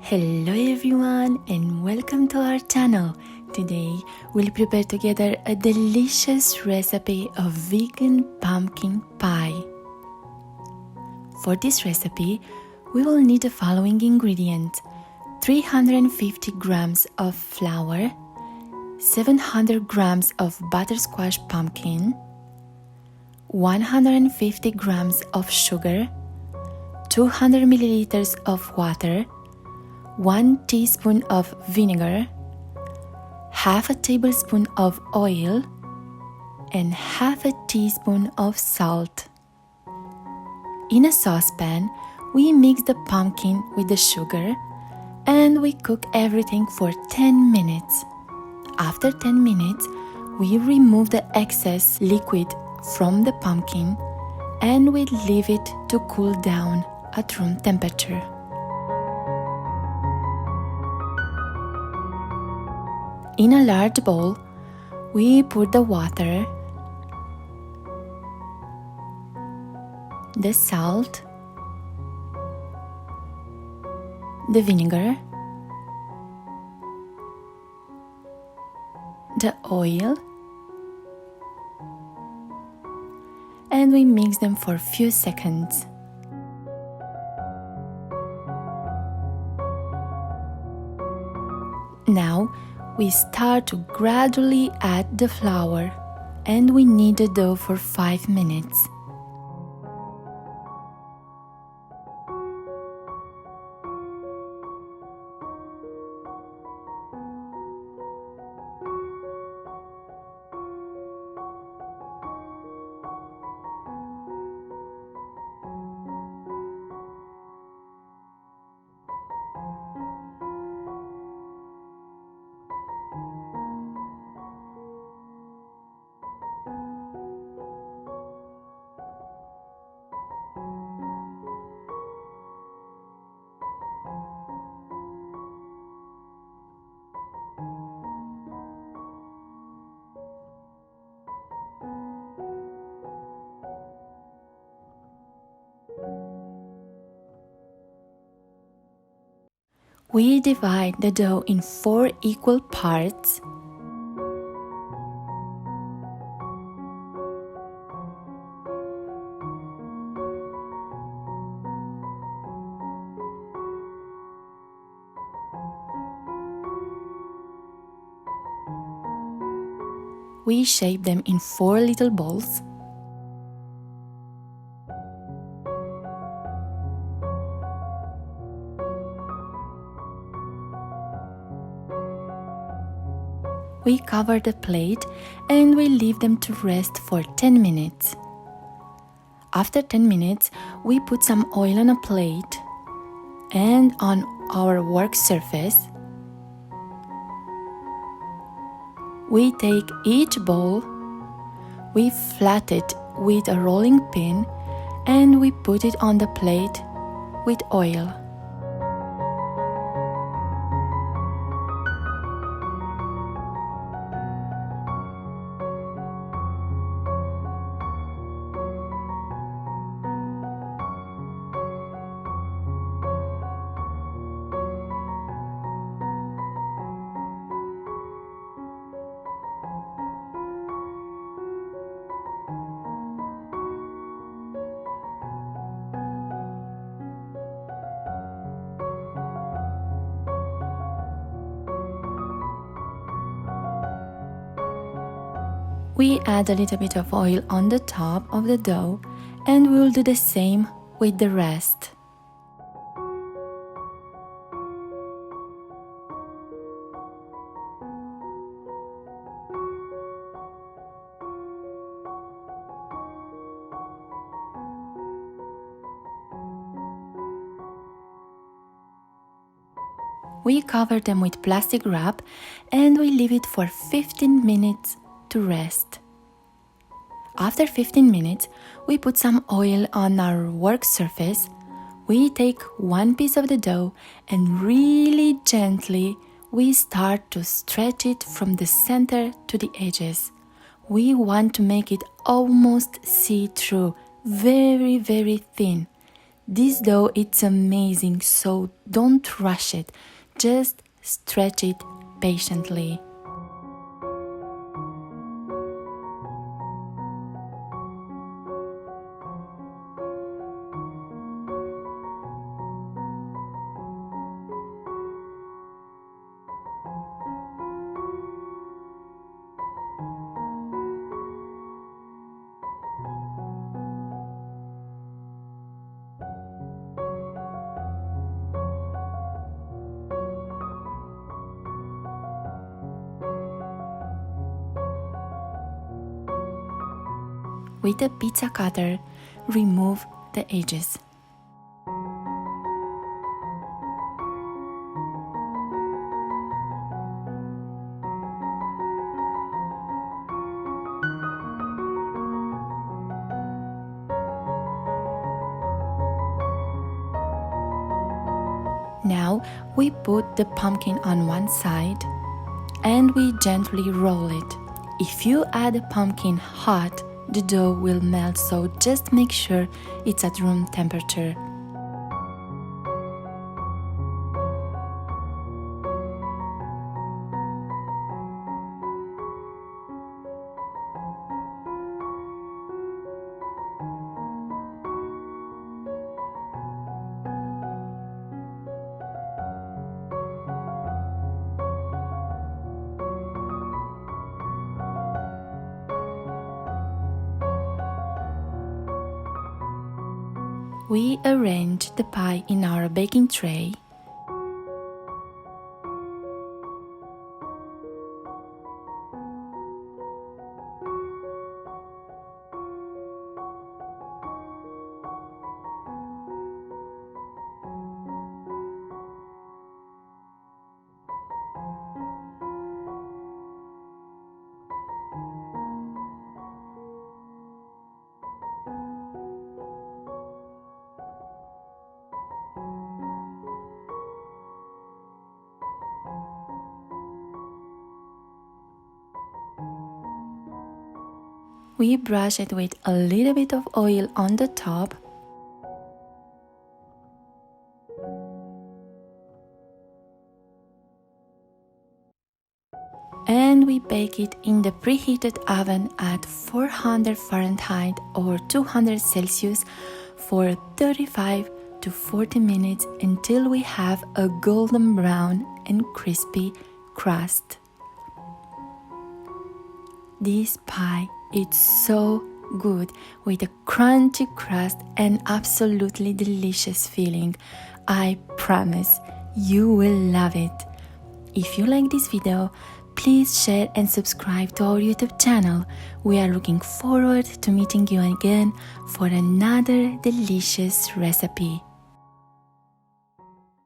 Hello everyone and welcome to our channel. Today we'll prepare together a delicious recipe of vegan pumpkin pie. For this recipe, we will need the following ingredients: 350 grams of flour, 700 grams of buttersquash pumpkin, 150 grams of sugar, 200 milliliters of water, 1 teaspoon of vinegar, half a tablespoon of oil, and half a teaspoon of salt. In a saucepan, we mix the pumpkin with the sugar and we cook everything for 10 minutes. After 10 minutes, we remove the excess liquid from the pumpkin and we leave it to cool down at room temperature. In a large bowl, we put the water, the salt, the vinegar, the oil, and we mix them for a few seconds. Now, we start to gradually add the flour and we knead the dough for 5 minutes. We divide the dough in 4 equal parts. We shape them in 4 little balls. We cover the plate and we leave them to rest for 10 minutes. After 10 minutes, we put some oil on a plate and on our work surface. We take each bowl, we flat it with a rolling pin and we put it on the plate with oil. We add a little bit of oil on the top of the dough and we'll do the same with the rest. We cover them with plastic wrap and we leave it for 15 minutes to rest. After 15 minutes, we put some oil on our work surface. We take one piece of the dough and really gently we start to stretch it from the center to the edges. We want to make it almost see-through, very thin. This dough, it's amazing, so don't rush it. Just stretch it patiently. With a pizza cutter, remove the edges. Now we put the pumpkin on one side and we gently roll it. If you add the pumpkin hot, the dough will melt, so just make sure it's at room temperature. We arrange the pie in our baking tray. We brush it with a little bit of oil on the top. And we bake it in the preheated oven at 400 Fahrenheit or 200 Celsius for 35 to 40 minutes until we have a golden brown and crispy crust. This pie is so good with a crunchy crust and absolutely delicious filling. I promise you will love it. If you like this video, please share and subscribe to our YouTube channel. We are looking forward to meeting you again for another delicious recipe.